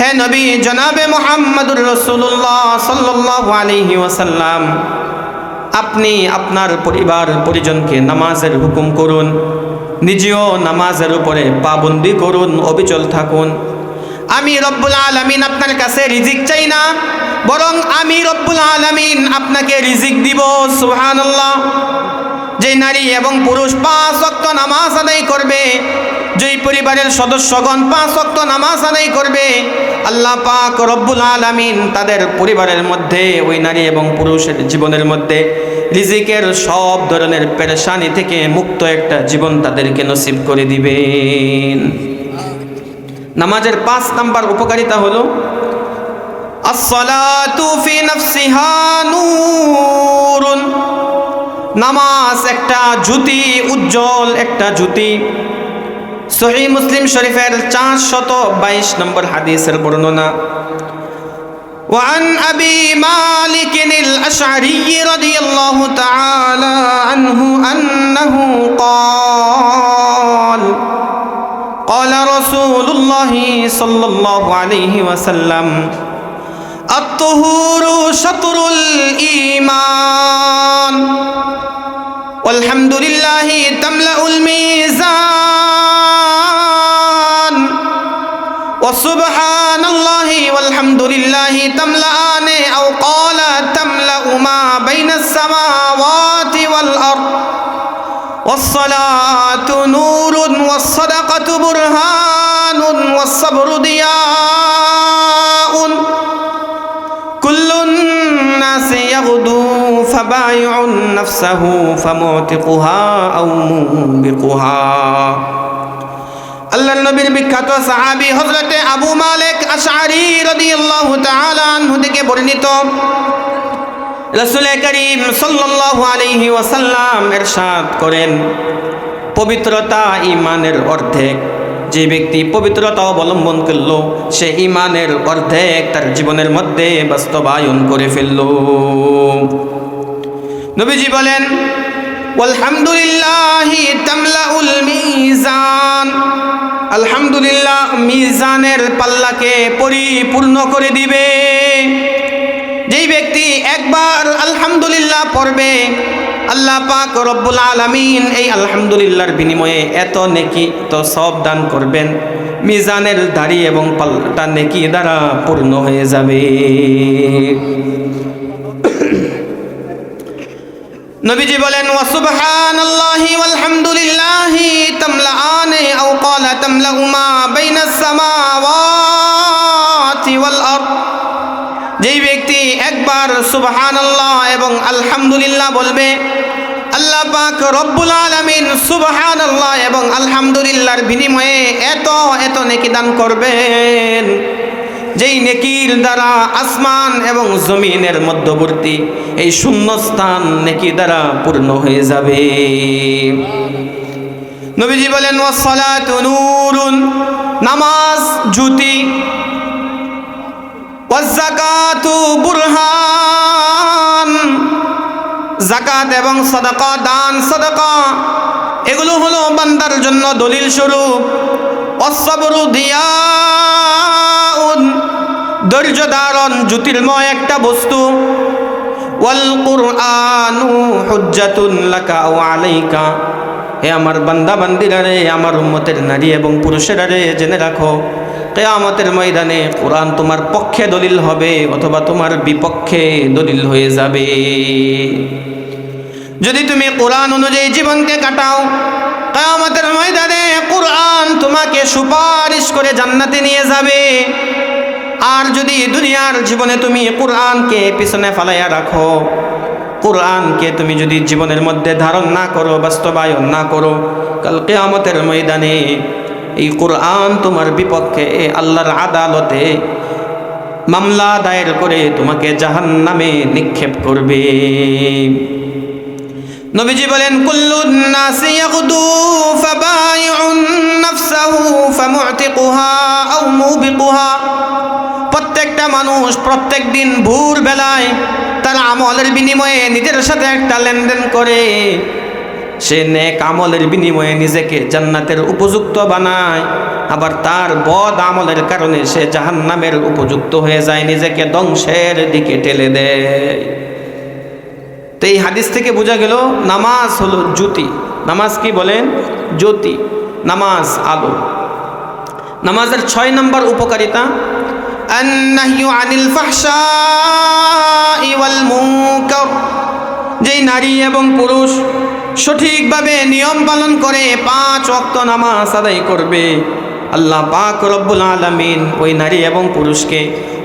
হে নবী জনাবে মুহাম্মদুর রাসূলুল্লাহ সাল্লাল্লাহু আলাইহি ওয়াসাল্লাম, আপনি আপনার পরিবার পরিজনকে নামাজের হুকুম করুন, নিজেও নামাজের উপরে পাবন্দি করুন, অবিচল থাকুন। আমি রব্বুল আলামিন আপনার কাছে রিজিক চাই না, বরং আমি রব্বুল আলামিন আপনাকে রিজিক দিব। সুবহানাল্লাহ। যে নারী এবং পুরুষ 5 ওয়াক্ত নামাজ আদায় করবে, যেই পরিবারের সদস্যগণ 5 ওয়াক্ত নামাজ আদায় করবে, আল্লাহ পাক রব্বুল আলামিন তাদের পরিবারের মধ্যে, ওই নারী এবং পুরুষের জীবনের মধ্যে রিজিকের সব ধরনের পেরেশানি থেকে মুক্ত একটা জীবন তাদেরকে নসিব করে দিবেন। নামাজের 5 নাম্বার উপকারিতা হলো আস-সালাতু ফি নাফসিহা নূরুন। নামাজ একটা জ্যোতি, উজ্জ্বল একটা জ্যোতি। সহিহ মুসলিম শরীফের 422 নম্বর হাদিসের বর্ণনা, وعن أبي مالك الأشعري رضي الله تعالى عنه أنه قال قال رسول الله صلى الله عليه وسلم الطهور شطر الإيمان والحمد لله تملأ الميزان وسبحان الله والحمد لله تملأان أو قال تملأ ما بين السماوات والأرض والصلاة نور والصدقة برهان والصبر ضياء كل الناس يغدو فبايع نفسه فمعتقها أو موبقها। আল্লাহর নবীর বিখ্যাত সাহাবী হযরতে আবু মালিক আশআরী রাদিয়াল্লাহু তাআলা আনহু থেকে বর্ণিত, রাসূল করিম সাল্লাল্লাহু আলাইহি ওয়াসাল্লাম ইরশাদ করেন, পবিত্রতা ঈমানের অর্ধেক। যে ব্যক্তি পবিত্রতা অবলম্বন করলো, সে ঈমানের অর্ধেক তার জীবনের মধ্যে বাস্তবায়ন করে ফেললো। নবীজি বলেন, ওয়ালহামদুলিল্লাহি তামলাউল মিজান। আলহামদুলিল্লাহ মিজানের পাল্লাকে পরিপূর্ণ করে দিবে। যেই ব্যক্তি একবার আলহামদুলিল্লাহ পড়বে, আল্লাহ পাক রব্বুল আলামিন এই আলহামদুলিল্লাহর বিনিময়ে এত নেকি, তো সব দান করবেন, মিজানের দাড়ি এবং পাল্লাটা নেকি দ্বারা পূর্ণ হয়ে যাবে। নবীজি বলেন, ওয়া সুবহানাল্লাহি ওয়ালহামদুলিল্লাহি তামলাআনে আও ক্বালা তামলাউ মা বাইনাস সামাওয়াতি ওয়াল আরদ। যেই ব্যক্তি একবার সুবহানাল্লাহ এবং আলহামদুলিল্লাহ বলবে, আল্লাহ পাক রব্বুল আলামিন সুবহানাল্লাহ এবং আলহামদুলিল্লাহর বিনিময়ে এত এত নেকি দান করবেন, যেই নেকির দ্বারা আসমান এবং জমিনের মধ্যবর্তী এই শূন্যস্থান নেকি দ্বারা পূর্ণ হয়ে যাবে। নবীজি বলেন, ওয়াস-সালাতু নূরুন। নামাজ জ্যোতি, ওয়াজ-যাকাতু বুরহান। যাকাত এবং সাদাকা, দান সাদাকা, এগুলো হলো বান্দার জন্য দলিল স্বরূপ। ওয়াস-সাবরু দিয়াউন। ধৈর্য ধারণ জ্যোতির্ময় একটা বস্তু। ওয়াল কুরআনু হুজ্জাতুন লাকা ওয়া আলাইকা। হে আমার বান্দা বান্দিরা রে, আমার উম্মতের নারী এবং পুরুষেরা রে, জেনে রাখো, কিয়ামতের ময়দানে কোরআন তোমার পক্ষে দলিল হবে অথবা তোমার বিপক্ষে দলিল হয়ে যাবে। যদি তুমি কোরআন অনুযায়ী জীবনকে কাটাও, কিয়ামতের ময়দানে কোরআন তোমাকে সুপারিশ করে জান্নাতে নিয়ে যাবে। আর যদি দুনিয়ার জীবনে তুমি কোরআনকে পিছনে ফালাইয়া রাখো, কোরআনকে তুমি যদি জীবনের মধ্যে ধারণ না করো, বাস্তবায়ন না করো, কাল কিয়ামতের ময়দানে এই কোরআন তোমার বিপক্ষে আল্লাহর আদালতে মামলা দায়ের করে তোমাকে জাহান্নামে নিক্ষেপ করবে। নবীজি বলেন, কুল্লুন নাসি ইয়াগদু ফাবাইউন নাফসাহু ফামুতিকুহা আও মুবিকুহা। প্রত্যেকটা মানুষ প্রত্যেক দিন ভোর বেলায় তার আমলের বিনিময়ে নিজের সাথে একটা লেনদেন করে। সে নেক আমলের বিনিময়ে নিজেকে জান্নাতের উপযুক্ত বানায়, আবার তার বদ আমলের কারণে সে জাহান্নামের উপযুক্ত হয়ে যায়, নিজেকে ধ্বংসের দিকে ঠেলে দেয়। তো এই হাদিস থেকে বোঝা গেল নামাজ হলো জ্যোতি। নামাজ কি বলেন? জ্যোতি। নামাজ আলো। নামাজের 6 নম্বর উপকারিতা, আন-নাহয়ু আনিল ফাহশাই ওয়াল মুনকার। যেই নারী এবং পুরুষ সঠিকভাবে নিয়ম পালন করে 5 ওয়াক্ত নামাজ আদায় করবে, আল্লাহ পাক রব্বুল আলামিন ওই নারী এবং পুরুষকে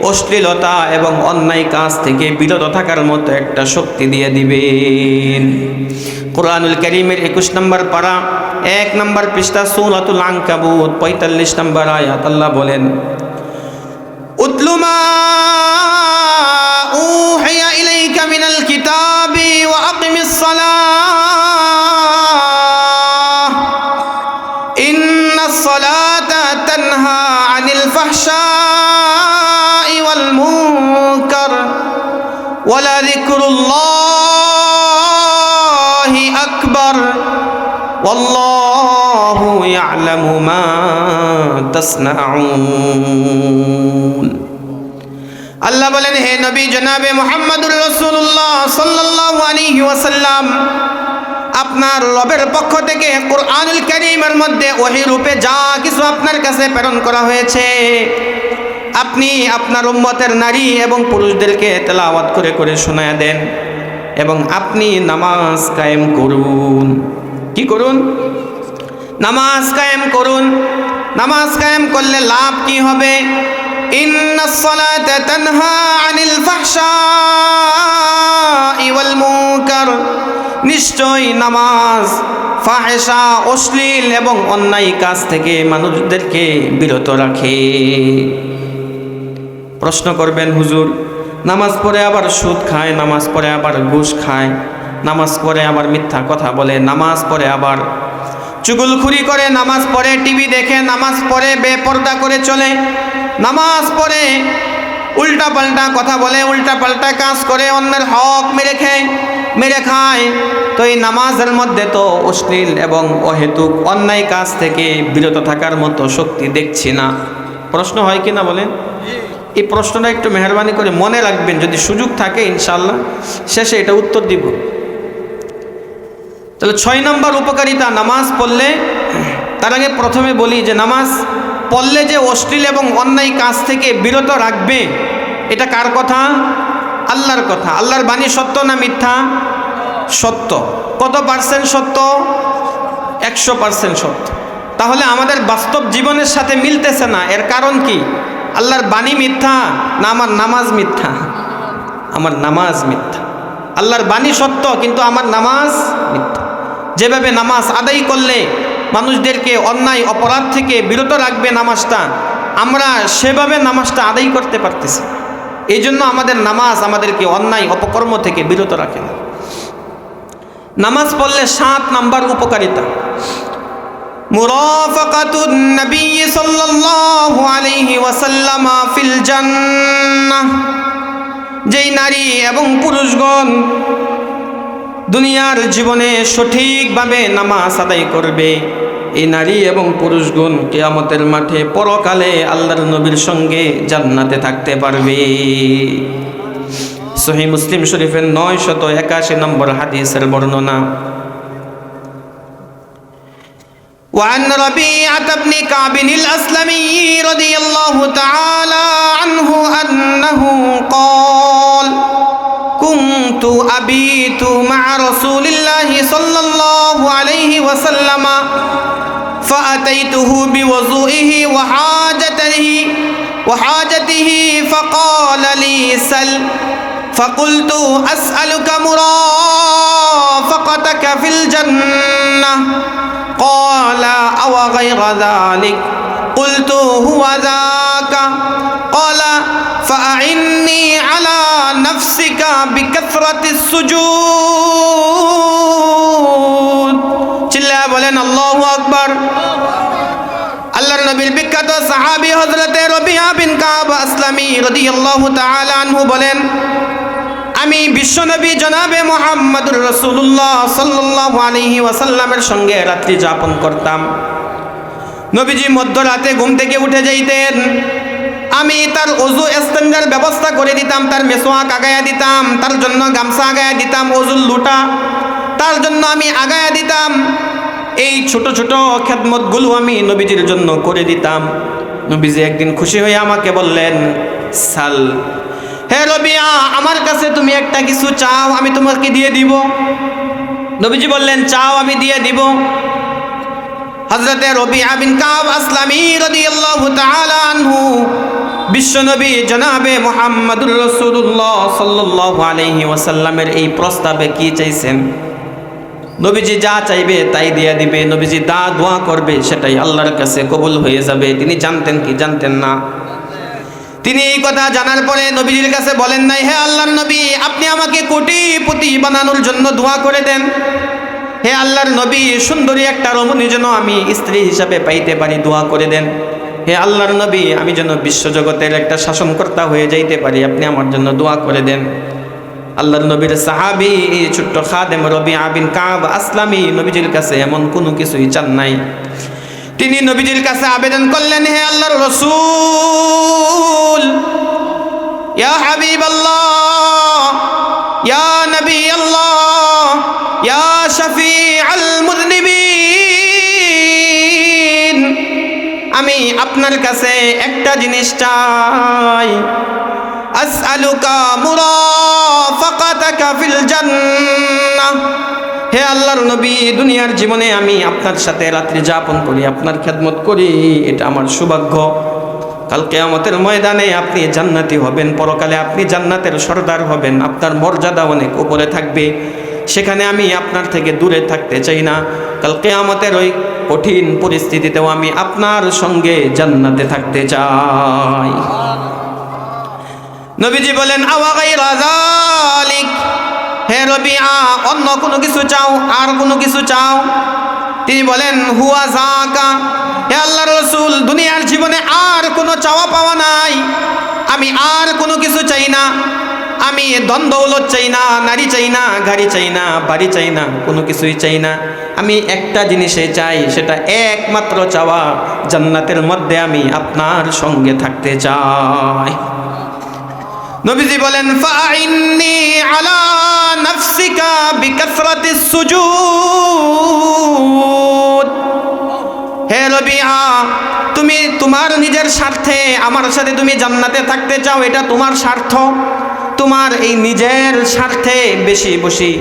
অশ্লীলতা এবং অন্যায় কাজ থেকে বিরত থাকার মতো একটা শক্তি দিয়ে দিবেন। কোরআনুল কারীমের 21 নম্বর পারা 1 নম্বর পৃষ্ঠা সূরাতুল আনকাবুত 45 নম্বর আয়াত আল্লাহ বলেন, উতলু মা উহিয়া ইলাইকা মিনাল কিতাবি ওয়া আকিমিস সালাহ ইন্নাস সালাতা তানহা আনিল ফাহশাই ওয়াল মুনকার ওয়ালা যিকরুল্লাহি আকবার ওয়াল্লাহু ইয়ালামু মা তাসনাউন। আল্লাহ বলেন, হে নবী জনাবে মুহাম্মদুর রাসূলুল্লাহ সাল্লাল্লাহু আলাইহি ওয়াসাল্লাম, আপনার রবের পক্ষ থেকে কোরআনুল কারীমের মধ্যে ওহী রূপে যা কিছু আপনার কাছে প্রেরণ করা হয়েছে, আপনি আপনার উম্মতের নারী এবং পুরুষদেরকে তেলাওয়াত করে করে শোনায়া দেন এবং আপনি নামাজ কায়েম করুন। কি করুন? নামাজ কায়েম করুন। নামাজ কায়েম করলে লাভ কি হবে? ইন্নাস সালাতা তানহা আনিল ফাহশাই ওয়াল মুনকার। নিশ্চয় নামাজ ফাহেশা, অশ্লীল এবং অন্যায় কাজ থেকে মানুষদেরকে বিরত রাখে। প্রশ্ন করবেন, হুজুর নামাজ পড়ে আবার সুদ খায়, নামাজ পড়ে আবার ঘুষ খায়, নামাজ পড়ে আবার মিথ্যা কথা বলে, নামাজ পড়ে আবার চুগলখুরি করে, নামাজ পড়ে টিভি দেখে, নামাজ পড়ে বেপরদা করে চলে, নামাজ পড়ে উল্টা পাল্টা কথা বলে, উল্টা পাল্টা কাজ করে, অন্যের হক মেরে খায়। তো এই নামাজের মধ্যে তো অশ্লীল এবং অহেতুক অন্যায় কাজ থেকে বিরত থাকার মতো শক্তি দেখছি না। প্রশ্ন হয় কি না বলেন? এই প্রশ্নটা একটু মেহরবানি করে মনে রাখবেন, যদি সুযোগ থাকে ইনশাআল্লাহ শেষে এটা উত্তর দিব। তাহলে 6 নম্বর উপকারিতা নামাজ পড়লে। তার আগে প্রথমে বলি যে নামাজ পড়লে যে অশ্লীল এবং অন্যায় কাজ থেকে বিরত রাখবে, এটা কার কথা? আল্লাহর কথা। আল্লাহর বাণী সত্য না মিথ্যা? সত্য। কত পার্সেন্ট সত্য? 100% সত্য। তাহলে আমাদের বাস্তব জীবনের সাথে মিলতেছে না, এর কারণ কি? আল্লাহর বাণী মিথ্যা না আমার নামাজ মিথ্যা? আমার নামাজ মিথ্যা। আল্লাহর বাণী সত্য কিন্তু আমার নামাজ মিথ্যা। যেভাবে নামাজ আদায় করলে মানুষদেরকে অন্যায় অপরাধ থেকে বিরত রাখবে নামাজটা, আমরা সেভাবে নামাজটা আদায় করতে পারতেছি। এই জন্য আমাদের নামাজ আমাদেরকে অন্যায় অপকর্ম থেকে বিরত রাখে না। নামাজ পড়লে 7 নম্বর উপকারিতা, মুরাফাকাতুন নবী সাল্লাল্লাহু আলাইহি ওয়াসাল্লাম ফিল জান্নাহ। যেই নারী এবং পুরুষগণ দুনিয়ার জীবনে সঠিকভাবে নামাজ আদায় করবে, এই নারী এবং পুরুষগণ কিয়ামতের মাঠে পরকালে আল্লাহর নবীর সঙ্গে জান্নাতে থাকতে পারবে। সহিহ মুসলিম শরীফের 981 নম্বর হাদিসের বর্ণনা। وعن ربيعة بن كعب الأسلمي رضي الله تعالى عنه أنه قال كنت أبيت مع رسول الله صلى الله عليه وسلم فأتيته بوضوئه وحاجته وحاجته فقال لي سل فقلت أسألك مرافقتك في الجنة قال أو غير ذلك قلت هو ذاك قال فأعني على نفسك بكثرة السجود চিল্লা বলেন আল্লাহু আকবার। আল্লাহর নবীর বিখ্যাত সাহাবী হযরতে রবিয়া বিন কাব আসলামী রাদিয়াল্লাহু তাআলা আনহু বলেন, আমি বিশ্বনবী জনাবে মুহাম্মদুর রাসূলুল্লাহ সাল্লাল্লাহু আলাইহি ওয়াসাল্লামের সঙ্গে রাত্রি যাপন করতাম। নবীজি মধ্যরাতে ঘুম থেকে উঠে যাইতেন, আমি তার ওযু ইস্তেঞ্জার ব্যবস্থা করে দিতাম, তার মেসওয়াক আগায়া দিতাম, তার জন্য গামছা আগায়া দিতাম, ওযুর লুটা তার জন্য আমি আগায়া দিতাম। এই ছোট ছোট খেদমতগুলো আমি নবীজির জন্য করে দিতাম। নবীজি একদিন খুশি হয়ে আমাকে বললেন, সাল, হে রবিয়া, আমার কাছে তুমি একটা কিছু চাও, আমি তোমাকে দিয়ে দিব। নবীজি বললেন, চাও, আমি দিয়ে দিব। হযরতে রবিয়া বিন কাব আসলামী রাদিয়াল্লাহু তাআলা আনহু বিশ্বনবী জনাবে মুহাম্মদুর রাসূলুল্লাহ সাল্লাল্লাহু আলাইহি ওয়াসাল্লামের এই প্রস্তাবে কি চাইছেন? নবীজি যা চাইবে তাই দিয়ে দিবে, নবীজি যা দোয়া করবে সেটাই আল্লাহর কাছে কবুল হয়ে যাবে। তিনি জানতেন কি জানতেন না? তিনি এই কথা জানার পরে নবীজির কাছে বলেন নাই, হে আল্লাহর নবী, আপনি আমাকে কোটিপতি বানানোর জন্য দোয়া করে দেন। হে আল্লাহর নবী, সুন্দরী একটা রমণী যেন আমি স্ত্রী হিসাবে পাইতে পারি, দোয়া করে দেন। হে আল্লাহর নবী, আমি যেন বিশ্বজগতের একটা শাসনকর্তা হয়ে যাইতে পারি, আপনি আমার জন্য দোয়া করে দেন। আল্লাহর নবীর সাহাবী ছোট্ট খাদেম রবিয়া বিন কাব আসলামী নবীজির কাছে এমন কোনো কিছুই চান নাই। তিনি নবীজির কাছে আবেদন করলেন, হে আল্লাহর রাসূল, ইয়া হাবিবাল্লাহ, ইয়া নবী আল্লাহ, ইয়া শাফিউল মুযনিবিন, আমি আপনার কাছে একটা জিনিস চাই, আসআলুকা মুরাফাকাতাকা ফিল জান্নাহ। হে আল্লাহর নবী, দুনিয়ার জীবনে আমি আপনার সাথে রাত্রি যাপন করি, আপনার খেদমত করি, এটা আমার সৌভাগ্য। কাল কিয়ামতের ময়দানে আপনি জান্নাতি হবেন, পরকালে আপনি জান্নাতের সরদার হবেন, আপনার মর্যাদা অনেক উপরে থাকবে। সেখানে আমি আপনার থেকে দূরে থাকতে চাই না। কাল কিয়ামতের ওই কঠিন পরিস্থিতিতেও আমি আপনার সঙ্গে জান্নাতে থাকতে চাই। নবীজি বলেন, আওয়া গায়রা যালিক, হে রবিয়া, অন্য কোনো কিছু চাও, আর কোনো কিছু চাও? তিনি বলেন, হুয়া যাকা, হে আল্লাহর রাসূল, দুনিয়ার জীবনে আর কোনো চাওয়া পাওয়া নাই, আমি আর কোনো কিছু চাই না। আমি ধন দৌলত চাই না, নারী চাই না, গাড়ি চাই না, বাড়ি চাই না, কোনো কিছুই চাই না। আমি একটা জিনিসই চাই, সেটা একমাত্র চাওয়া, জান্নাতের মধ্যে আমি আপনার সঙ্গে থাকতে চাই। নবীজি বলেন, ফাইন্নি আলা নাফসিকা বিকাসরাতিস সুজুদ, হে রবিয়া, তুমি তোমার নিজের স্বার্থে আমার সাথে তুমি জান্নাতে থাকতে চাও, এটা তোমার স্বার্থ। তোমার এই নিজের স্বার্থে বেশি বেশি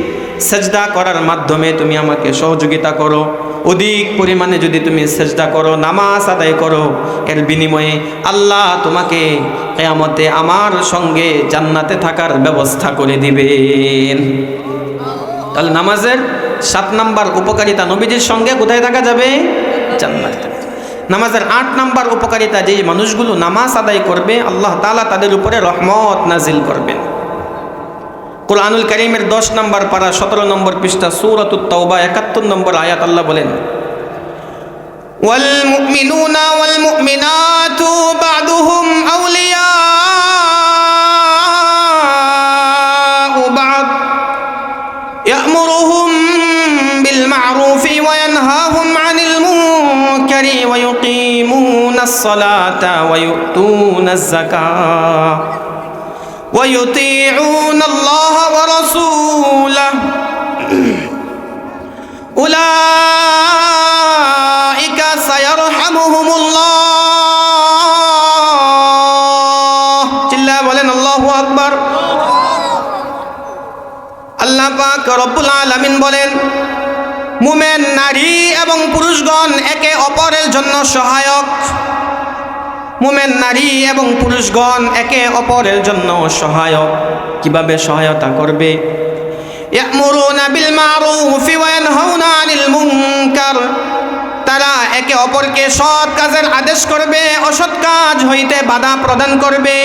সেজদা করার মাধ্যমে তুমি আমাকে সহযোগিতা করো। অধিক পরিমাণে যদি তুমি সেজদা করো, নামাজ আদায় করো, এর বিনিময়ে আল্লাহ তোমাকে কিয়ামতে আমার সঙ্গে জান্নাতে থাকার ব্যবস্থা করে দিবেন। তাহলে নামাজের 7 নাম্বার উপকারিতা, নবীজির সঙ্গে কোথায় থাকা যাবে? জান্নাতে। নামাজের 8 নাম্বার উপকারিতা, যেই মানুষগুলো নামাজ আদায় করবে আল্লাহ তাআলা তাদের উপরে রহমত নাজিল করবেন। কুরআনুল কারীমের 10 নম্বর পারা 17 নম্বর পৃষ্ঠা সূরাতুত তাওবা 71 নম্বর আয়াত আল্লাহ বলেন, ওয়াল মুমিনুনা ওয়াল মুমিনাতু বা'দুহুম আউলিয়াউ বা'দ ইয়া'মুরুহুম বিল মা'রুফি ওয়া ইয়ানহাহুম আনিল মুনকারি ওয়া ইউকিমুনাস সালাতা ওয়া ইউতুনাজ যাকাত ويطيعون الله ورسوله أولئك سيرحمهم الله চিল্লা বলেন আল্লাহু আকবার। আল্লাহ পাক রব্বুল আলামিন বলেন, মুমিন নারী এবং পুরুষগণ একে অপরের জন্য সহায়ক। মুমিন নারী এবং পুরুষগণ একে অপরের জন্য সহায়ক। কিভাবে সহায়তা করবে? ইয়ামুরুনা বিল মারুফি ওয়া ইয়ানহাউনা আনিল মুনকার, তারা একে অপরকে সৎ কাজের আদেশ করবে, অসৎ কাজ হইতে বাধা প্রদান করবে।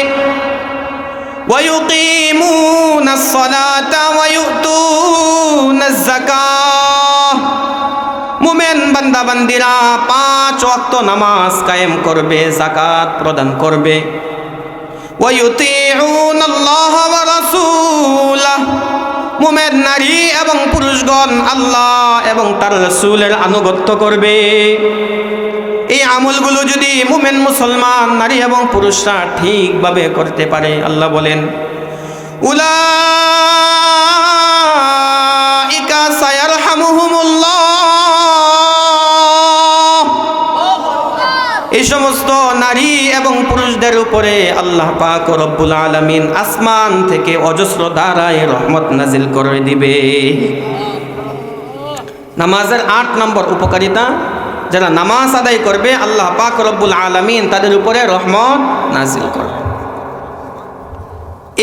ওয়া ইউকিমুনাস সালাতা ওয়া ইউতুনাজ যাকাহ, মুমিন বান্দা বান্দিরা 5 ওয়াক্ত নামাজ কায়েম করবে, যাকাত প্রদান করবে। ওয়া ইউতিউনাল্লাহ ওয়া রাসূলাহ, মুমিন নারী এবং পুরুষগণ আল্লাহ এবং তার রাসূলের আনুগত্য করবে। এই আমলগুলো যদি মুমিন মুসলমান নারী এবং পুরুষরা ঠিকভাবে করতে পারে, আল্লাহ বলেন উলাইকা সায়ারহামুহুমুল্লাহ, এই সমস্ত নারী এবং পুরুষদের উপরে আল্লাহ পাক রব্বুল আলামিন আসমান থেকে অজস্র ধারায় রহমত নাজিল করে দিবে। নামাজের 8 নম্বর উপকারিতা, যারা নামাজ আদায় করবে আল্লাহ পাক রব্বুল আলামিন তাদের উপরে রহমত নাজিল করবে।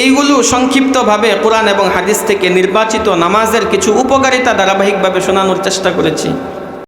এইগুলো সংক্ষিপ্তভাবে কোরআন এবং হাদিস থেকে নির্বাচিত নামাজের কিছু উপকারিতা ধারাবাহিকভাবে শোনানোর চেষ্টা করেছি।